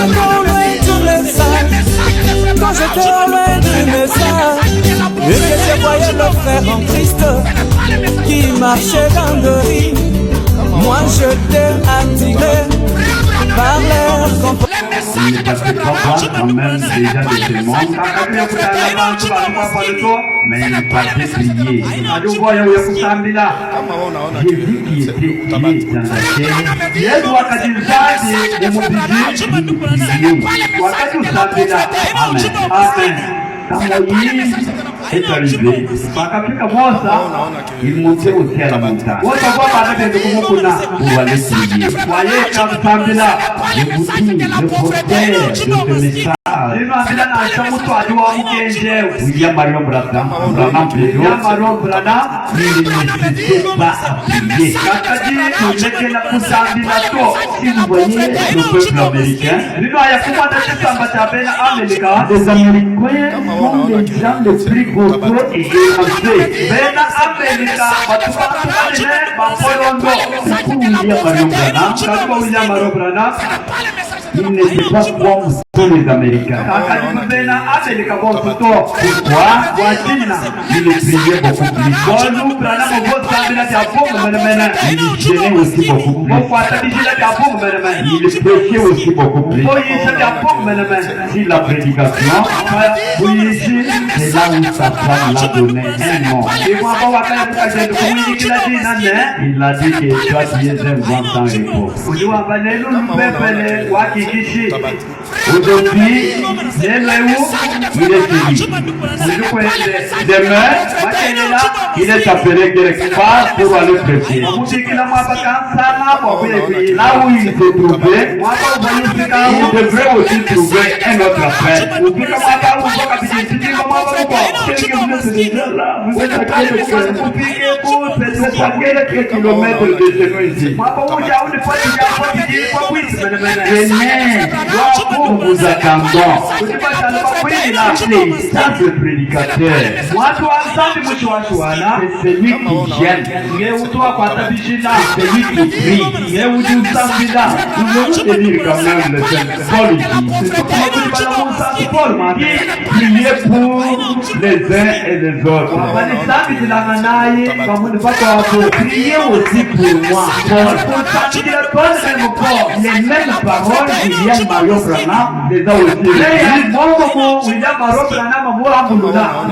j'étais au loin du message, quand j'étais au loin du message, et que je voyais le frère en Christ qui marchait dans le riz, moi j'étais attiré par l'air comportement. Parce que papa quand même déjà de ce monde, mais il n'est pas déplié. Jésus qui était né dans la terre, Amen. Quand Moïse est arrivé, il montait aussi à la montagne pour aller prier. Voyez quand vous savez là, je vous dis, le porteur de ce message, William Marion Branham, il ne nécessitait pas à prier. Si vous voyez le peuple américain, les Américains sont les gens les plus gauchos et élancés. William Marion Branham, il n'était pas comme tous les Américains. Pourquoi? Il priait beaucoup plus. Il gênait aussi beaucoup plus. Il prêchait aussi beaucoup plus. Si la prédication, c'est là où sa femme l'a donné un nom. Il a dit que toi tu es un grand temps repos. Aujourd'hui, il est fini. Demain, il est appelé quelque part pour aller prêcher. Là où il se trouvait, il devrait aussi trouver un autre appel. Vous êtes à quelques kilomètres de chez nous ici. Nous vous attendons. C'est ça le prédicateur. C'est celui qui gêne. C'est celui qui prie. Nous devons tenir quand même le Paul dit. Priez pour les uns et les autres. Priez aussi pour moi. Les mêmes paroles William Marion Branham les a aussi.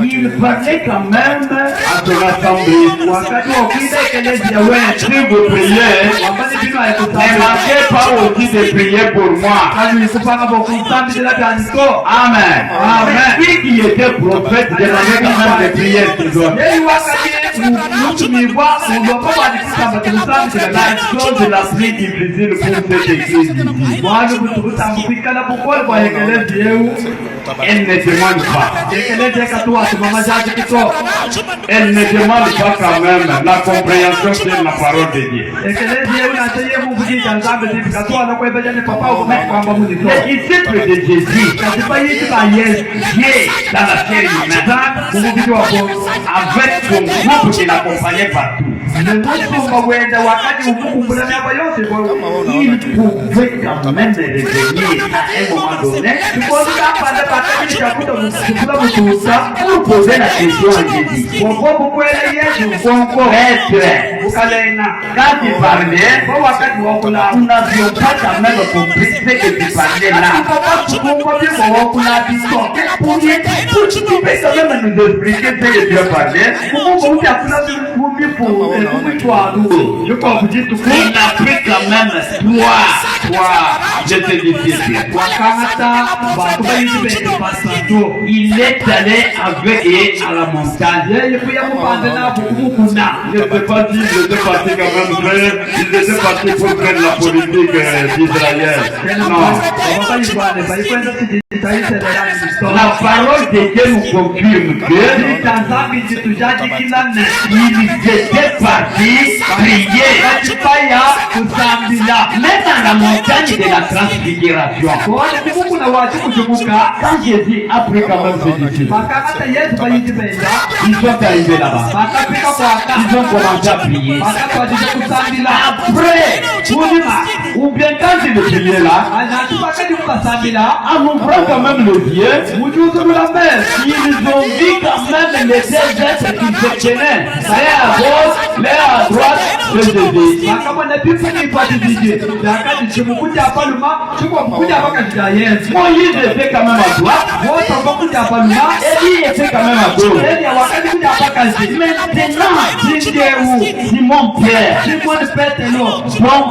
Il parlait quand même à son assemblée. Si vous priez, ne manquez pas aussi de prier pour moi. Amen. Amen. Qui était prophète demandait quand même de prier pour autres. La chose la plus difficile pour cette église ici. Elle ne demande pas. Elle ne demande pas quand même la compréhension de la parole de Dieu. Les disciples de Jésus, Dieu dans la chair humaine, avec son groupe qui l'accompagnait partout. Il pouvait quand même revenir à un moment donné pour poser la question à Jésus. Quand il parlait, nous n'avions pas quand même compris ce que tu parlais là. Tu peux quand même nous expliquer ce que tu as parlé. Je crois que vous dites tout. Il a pris quand même toi, je te dis il est allé avec et à la montagne. Je ne sais pas si je étais parti quand même faire, ils étaient partis pour faire la politique d'Israël. Non. La parole de Dieu nous confirme que ils étaient partis prier. Même dans la montagne de la transfiguration. Quand Jésus a pris quand même ses disciples, ils sont arrivés là-bas. Ils ont commencé à prier. Après, ou bien quand il priait là, en ouvrant quand même le yeux, ils ont vu quand même les deux êtres qui se tenaient, l'un à gauche, l'un à droite de Jésus. Moïse était quand même à droite, Élie était quand même à gauche. Maintenant, Simon Pierre, bon,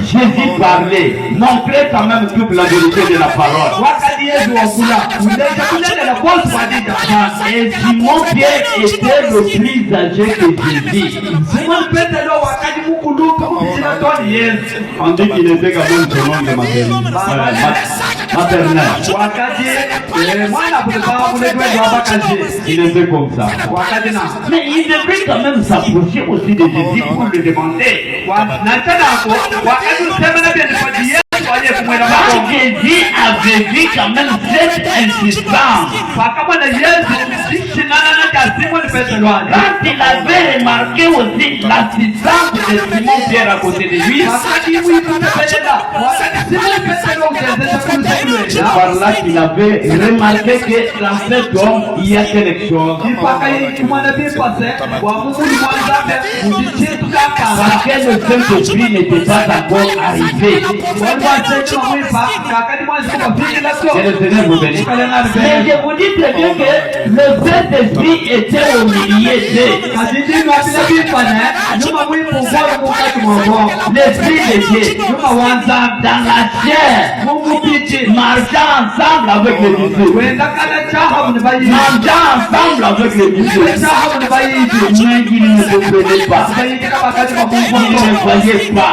Jésus parlait, montrait quand même toute la vérité de la parole. Et Simon Pierre était le plus âgé que Jésus. On dit qu'il était quand même selon de maternelle. Il était comme ça. Mais il devait quand même s'approcher aussi de Jésus pour lui demander. Jésus avait vu quand même cette insistance. Quand il avait remarqué aussi l'assistance de Simon Pierre à côté de lui, par là qu'il avait remarqué que dans cet homme il y a quelque chose. Parce que le Saint-Esprit n'était pas encore arrivé. Et le Seigneur vous bénisse. Mais je vous dis très bien que le Saint-Esprit était au milieu d'eux. L'Esprit de Dieu dans la chair, marchant ensemble avec les disciples, mangeant ensemble avec les disciples, mais il ne comprenait pas, il ne voyait pas,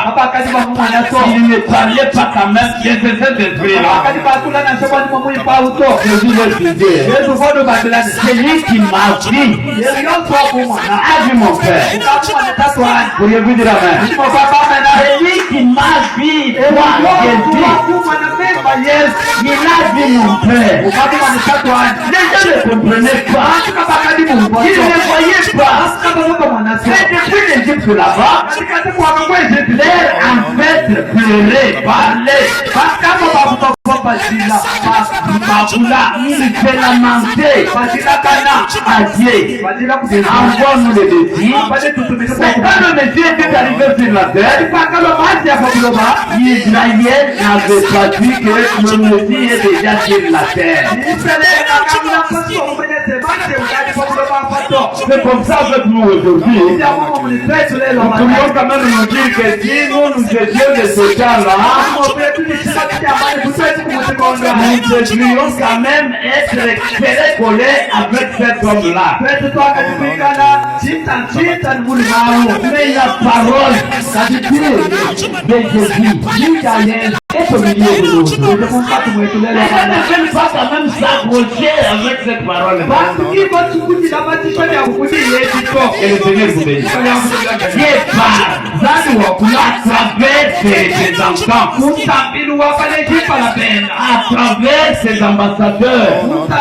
il ne parlait pas quand même de cet esprit-là. Jésus leur disait, celui qui m'a dit, a vu mon Père. Pourriez-vous dire amen? Celui qui m'a dit, moi, Jésus, il a vu mon Père. Les gens ne comprenaient pas, ils ne voyaient pas. Mais depuis l'Égypte là-bas, leur ancêtre pleurait, parlait. Il fait lamenter à Dieu. Envoie-nous le Messie. Mais quand le Messie était arrivé sur la terre, Israël n'avait pas dit que le Messie est déjà sur la terre. C'est comme ça avec nous aujourd'hui. Nous pouvons quand même nous dire que si nous étions de ce temps-là, nous devrions quand même être collés avec cet homme-là. Mais la parole de Jésus est au milieu de nous. On ne peut pas quand même s'approcher avec cette parole-là. Et le Seigneur vous bénit. Dieu parle à travers ses représentants, à travers ses ambassadeurs, à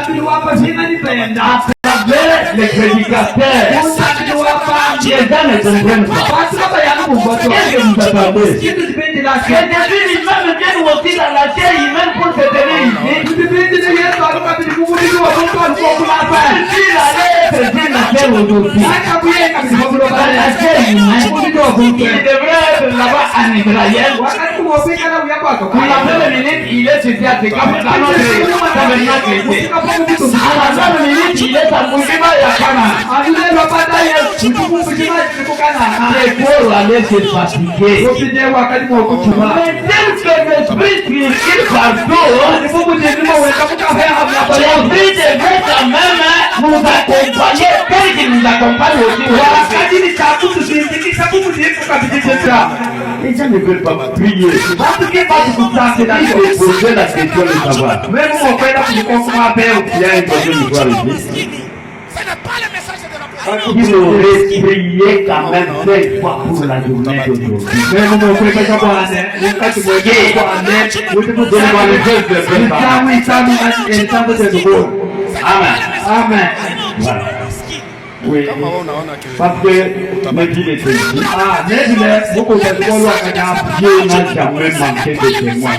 travers les prédicateurs. Les gens ne comprennent pas. Qu'est-ce que vous attendez? Que Jésus lui-même vienne aussi dans la chair humaine pour se tenir ici. S'il allait se dire la chair aujourd'hui, dans la chair humaine, il devrait être là-bas en Israël. À la même minute, il est chez Théâtre, comme dans notre tabernacle était. À la même minute, il est à Moujima et à Kana. Les pauvres allaient se fatiguer. Mais tel que l'esprit circule partout, l'esprit devrait quand même nous accompagner, tel qu'il nous accompagne aussi. Les gens ne veulent pas prier. Parce que c'est la poser la question de savoir. Même mon père, il y a une question de voir ici. Il aurait prié quand même 5 fois pour la journée d'aujourd'hui. Amen. Amen. Voilà. Oui. Parce que me dit les témoins. Ah, mais beaucoup de gens qui ont jamais manqué de témoins.